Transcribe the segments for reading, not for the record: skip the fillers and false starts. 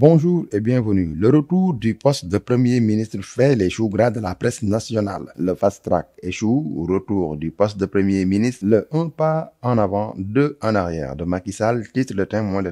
Bonjour et bienvenue. Le retour du poste de Premier ministre fait les choux gras de la presse nationale. Le fast track échoue. Retour du poste de Premier ministre. Le un pas en avant, deux en arrière de Macky Sall, titre Le Témoin.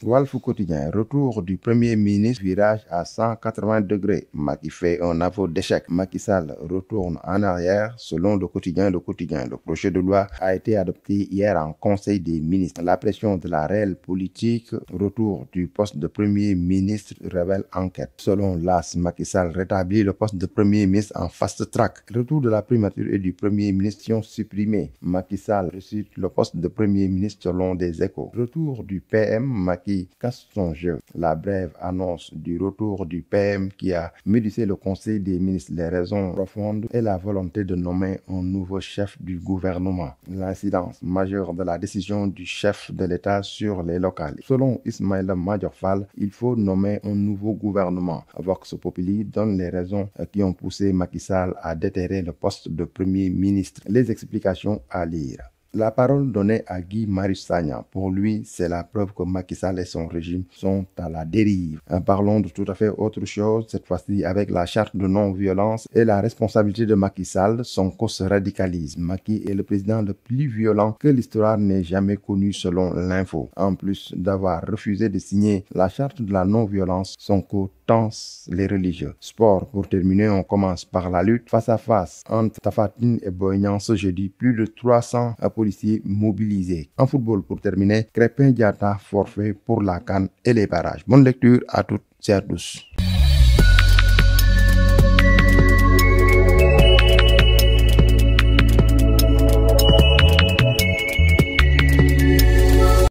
Walf Quotidien. Retour du Premier ministre. Virage à 180 degrés. Macky fait un aveu d'échec. Macky Sall retourne en arrière selon le quotidien. Le projet de loi a été adopté hier en Conseil des ministres. La pression de la réelle politique. Retour du poste de Premier ministre révèle enquête. Selon l'AS, Macky Sall rétablit le poste de Premier ministre en fast track. Retour de la primature et du Premier ministre sont supprimés. Macky Sall ressuscite le poste de Premier ministre selon des échos. Retour du PM, Macky casse son jeu. La brève annonce du retour du PM qui a médusé le Conseil des ministres. Les raisons profondes et la volonté de nommer un nouveau chef du gouvernement. L'incidence majeure de la décision du chef de l'État sur les locales. Selon Ismaïla Madior Fall, il faut nommer un nouveau gouvernement. Vox Populi donne les raisons qui ont poussé Macky Sall à déterrer le poste de Premier ministre. Les explications à lire. La parole donnée à Guy Marius Sagna. Pour lui, c'est la preuve que Macky Sall et son régime sont à la dérive. Parlons de tout à fait autre chose, cette fois-ci avec la charte de non-violence et la responsabilité de Macky Sall. Sonko se radicalise. Macky est le président le plus violent que l'histoire n'ait jamais connu selon l'info. En plus d'avoir refusé de signer la charte de la non-violence, Sonko tense les religieux. Sport, pour terminer, on commence par la lutte face à face entre Tapha Tine et Boy Niang ce jeudi. Plus de 300 policiers mobilisés. En football, pour terminer, Krépin Diatta forfait pour la CAN et les barrages. Bonne lecture à toutes et à tous.